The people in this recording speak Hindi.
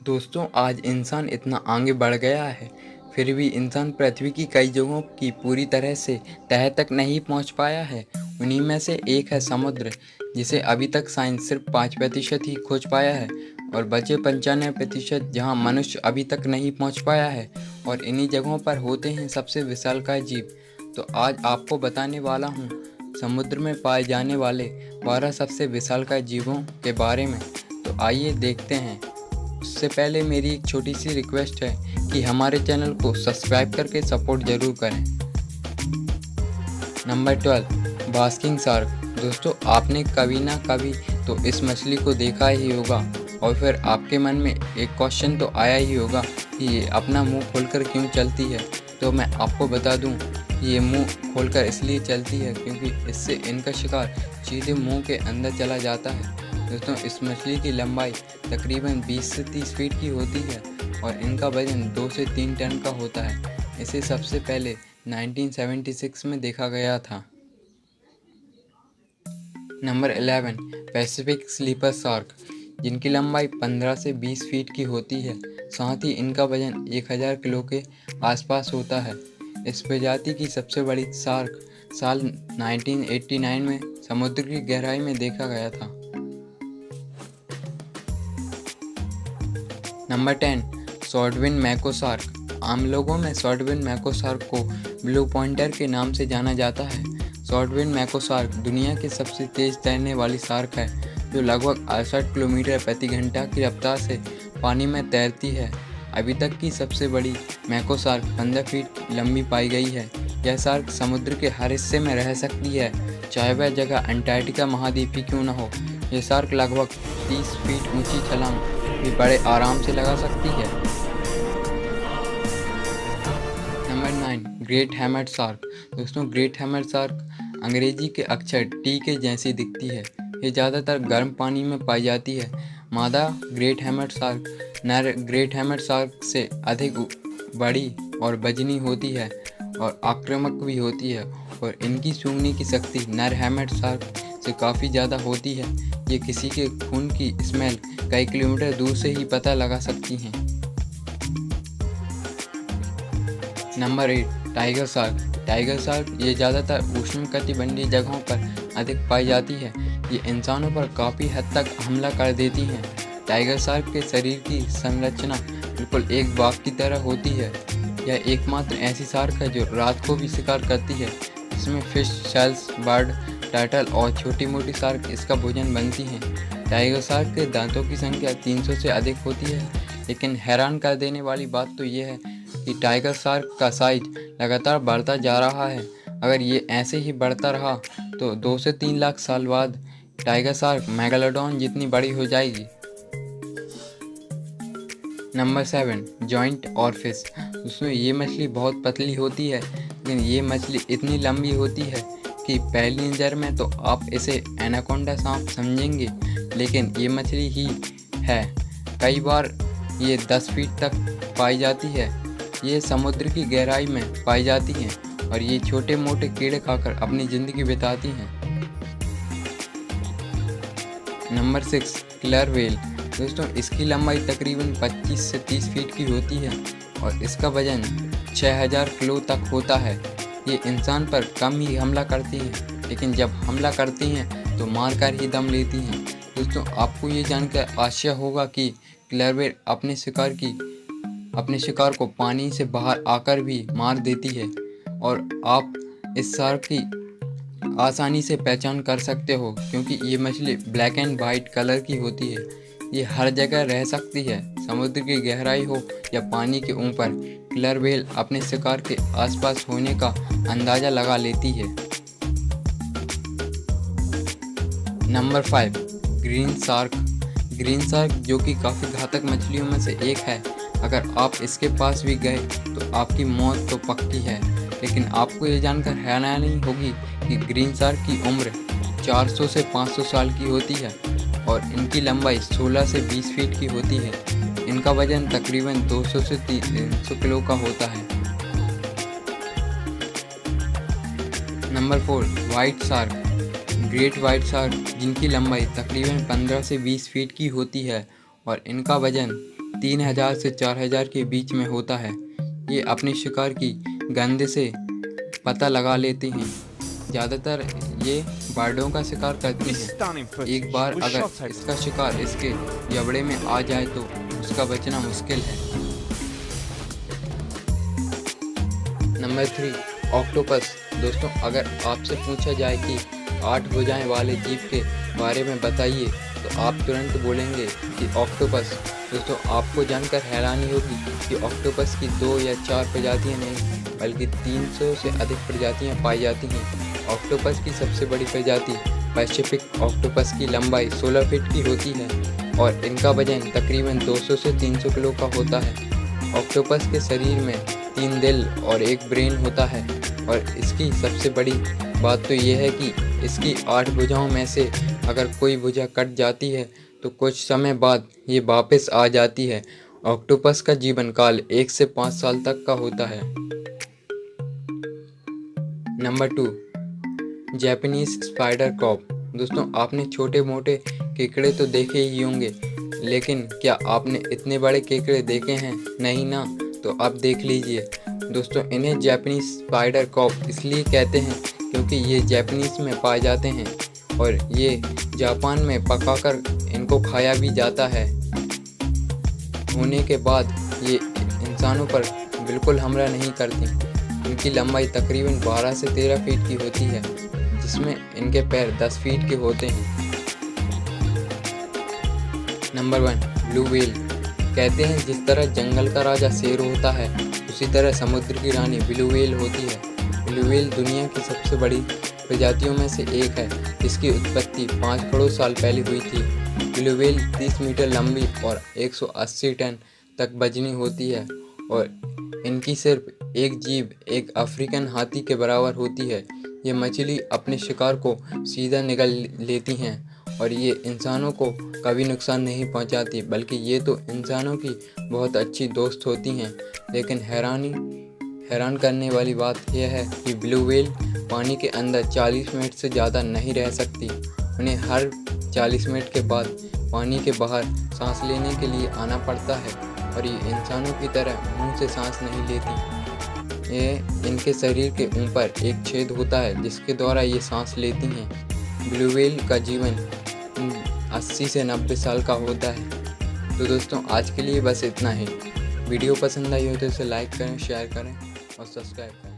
दोस्तों, आज इंसान इतना आगे बढ़ गया है, फिर भी इंसान पृथ्वी की कई जगहों की पूरी तरह से तह तक नहीं पहुंच पाया है। उन्हीं में से एक है समुद्र, जिसे अभी तक साइंस सिर्फ 5% ही खोज पाया है और बचे 95% जहां मनुष्य अभी तक नहीं पहुंच पाया है। और इन्हीं जगहों पर होते हैं सबसे विशालकाय जीव। तो आज आपको बताने वाला हूं समुद्र में पाए जाने वाले 12 सबसे विशालकाय जीवों के बारे में। तो आइए देखते हैं। उससे पहले मेरी एक छोटी सी रिक्वेस्ट है कि हमारे चैनल को सब्सक्राइब करके सपोर्ट ज़रूर करें। Number 12, basking shark. दोस्तों, आपने कभी ना कभी तो इस मछली को देखा ही होगा और फिर आपके मन में एक क्वेश्चन तो आया ही होगा कि ये अपना मुंह खोलकर क्यों चलती है। तो मैं आपको बता दूं, ये मुंह खोलकर इसलिए चलती है क्योंकि इससे इनका शिकार सीधे मुंह के अंदर चला जाता है। दोस्तों, इस मछली की लंबाई तकरीबन 20 से 30 फीट की होती है और इनका वजन 2 से 3 टन का होता है। इसे सबसे पहले 1976 में देखा गया था। नंबर 11, पैसिफिक स्लीपर शार्क, जिनकी लंबाई 15 से 20 फीट की होती है। साथ ही इनका वजन 1000 किलो के आसपास होता है। इस प्रजाति की सबसे बड़ी शार्क साल 1989 में समुद्र की गहराई में देखा गया था। Number 10, shortfin mako shark. आम लोगों में स्वॉर्डविन मैको शार्क को ब्लू पॉइंटर के नाम से जाना जाता है। स्वॉर्डविन मैको शार्क दुनिया की सबसे तेज तैरने वाली शार्क है, जो लगभग 68 किलोमीटर प्रति घंटा की रफ्तार से पानी में तैरती है। अभी तक की सबसे बड़ी मैको शार्क 15 फीट लंबी पाई गई है। यह शार्क समुद्र के हर हिस्से में रह सकती है, चाहे वह जगह अंटार्कटिका महाद्वीप ही क्यों न हो। यह शार्क लगभग 30 फीट ऊंची छलांग भी बड़े आराम से लगा सकती है। Number 9, great hammered shark. दोस्तों, ग्रेट हैमर्ड शार्क अंग्रेजी के अक्षर टी के जैसी दिखती है। ये ज़्यादातर गर्म पानी में पाई जाती है। मादा ग्रेट हैमर्ड शार्क नर ग्रेट हैमर्ड शार्क से अधिक बड़ी और वजनी होती है और आक्रामक भी होती है, और इनकी सूंघने की शक्ति नर हैमर्ड शार्क से काफ़ी ज़्यादा होती है। ये किसी के खून की स्मेल कई किलोमीटर दूर से ही पता लगा सकती हैं। Number 8, tiger shark. Tiger shark ये ज़्यादातर उष्णकटिबंधीय जगहों पर अधिक पाई जाती है। ये इंसानों पर काफ़ी हद तक हमला कर देती हैं। टाइगर शार्क के शरीर की संरचना बिल्कुल एक बाघ की तरह होती है। यह एकमात्र ऐसी शार्क है जो रात को भी शिकार करती है। इसमें फिश, शेल्स, बर्ड, टर्टल और छोटी मोटी शार्क इसका भोजन बनती हैं। टाइगर शार्क के दांतों की संख्या 300 से अधिक होती है, लेकिन हैरान कर देने वाली बात तो ये है कि टाइगर शार्क का साइज लगातार बढ़ता जा रहा है। अगर ये ऐसे ही बढ़ता रहा तो 2 से 3 लाख साल बाद टाइगर शार्क मेगालोडॉन जितनी बड़ी हो जाएगी। Number 7, giant oarfish. उसमें ये मछली बहुत पतली होती है, लेकिन ये मछली इतनी लंबी होती है कि पहली नज़र में तो आप इसे एनाकोंडा सांप समझेंगे, लेकिन ये मछली ही है। कई बार ये 10 फीट तक पाई जाती है। ये समुद्र की गहराई में पाई जाती हैं और ये छोटे मोटे कीड़े खाकर अपनी ज़िंदगी बिताती हैं। Number 6, killer whale. दोस्तों, इसकी लंबाई तकरीबन 25 से 30 फीट की होती है और इसका वजन 6000 किलो तक होता है। ये इंसान पर कम ही हमला करती हैं, लेकिन जब हमला करती हैं तो मार कर ही दम लेती हैं। दोस्तों, आपको ये जानकर आश्चर्य होगा कि किलर व्हेल अपने शिकार को पानी से बाहर आकर भी मार देती है, और आप इस शार्क की आसानी से पहचान कर सकते हो क्योंकि ये मछली ब्लैक एंड वाइट कलर की होती है। ये हर जगह रह सकती है, समुद्र की गहराई हो या पानी के ऊपर। किलर व्हेल अपने शिकार के आसपास होने का अंदाज़ा लगा लेती है। Number 5, green shark. Green shark जो कि काफ़ी घातक मछलियों में से एक है। अगर आप इसके पास भी गए तो आपकी मौत तो पक्की है। लेकिन आपको ये जानकर हैरानी होगी कि ग्रीन शार्क की उम्र 400 से 500 साल की होती है और इनकी लंबाई 16 से 20 फीट की होती है। इनका वजन तकरीबन 200 से 300 किलो का होता है। Number 4, white shark. Great white shark, जिनकी लंबाई तकरीबन 15 से 20 फीट की होती है और इनका वजन 3000 से 4000 के बीच में होता है। ये अपने शिकार की गंध से पता लगा लेती हैं। ज़्यादातर ये बर्डों का शिकार करती हैं। एक बार अगर इसका शिकार इसके जबड़े में आ जाए तो उसका बचना मुश्किल है। Number 3, octopus. दोस्तों, अगर आपसे पूछा जाए कि 8 भुजाएं वाले जीव के बारे में बताइए तो आप तुरंत बोलेंगे कि ऑक्टोपस। दोस्तों, आपको जानकर हैरानी होगी कि ऑक्टोपस की 2 या 4 प्रजातियां नहीं बल्कि 300 से अधिक प्रजातियां पाई जाती हैं। ऑक्टोपस की सबसे बड़ी प्रजाति पैसिफिक ऑक्टोपस की लंबाई 16 फीट की होती है और इनका वजन तकरीबन 200 से 300 किलो का होता है। ऑक्टोपस के शरीर में 3 दिल और 1 ब्रेन होता है और इसकी सबसे बड़ी बात तो यह है कि इसकी 8 भुजाओं में से अगर कोई भुजा कट जाती है तो कुछ समय बाद ये वापस आ जाती है। ऑक्टोपस का जीवन काल 1 से 5 साल तक का होता है। Number 2, Japanese spider crab. दोस्तों, आपने छोटे मोटे केकड़े तो देखे ही होंगे, लेकिन क्या आपने इतने बड़े केकड़े देखे हैं? नहीं ना, तो आप देख लीजिए। दोस्तों, इन्हें जापानीज स्पाइडर क्रॉब इसलिए कहते हैं क्योंकि ये जापानीज में पाए जाते हैं और ये जापान में पकाकर इनको खाया भी जाता है। होने के बाद ये इंसानों पर बिल्कुल हमला नहीं करती। इनकी लंबाई तकरीबन 12 से 13 फीट की होती है, जिसमें इनके पैर 10 फीट के होते हैं। Number 1, blue whale. कहते हैं जिस तरह जंगल का राजा शेर होता है, उसी तरह समुद्र की रानी ब्लू व्हेल होती है। ब्लू व्हेल दुनिया की सबसे बड़ी प्रजातियों में से एक है, जिसकी उत्पत्ति 5 करोड़ साल पहले हुई थी। ब्लू व्हेल 30 मीटर लंबी और 180 टन तक वजनी होती है और इनकी सिर्फ एक जीभ एक अफ्रीकन हाथी के बराबर होती है। ये मछली अपने शिकार को सीधा निगल लेती हैं और ये इंसानों को कभी नुकसान नहीं पहुंचाती, बल्कि ये तो इंसानों की बहुत अच्छी दोस्त होती हैं। लेकिन हैरान करने वाली बात यह है कि ब्लू व्हेल पानी के अंदर 40 मिनट से ज़्यादा नहीं रह सकती। उन्हें हर 40 मिनट के बाद पानी के बाहर सांस लेने के लिए आना पड़ता है और ये इंसानों की तरह मुंह से सांस नहीं लेती। ये इनके शरीर के ऊपर एक छेद होता है जिसके द्वारा ये सांस लेती हैं। ब्लू व्हेल का जीवन 80 से 90 साल का होता है। तो दोस्तों, आज के लिए बस इतना ही। वीडियो पसंद आई हो तो इसे लाइक करें, शेयर करें और सब्सक्राइब करें।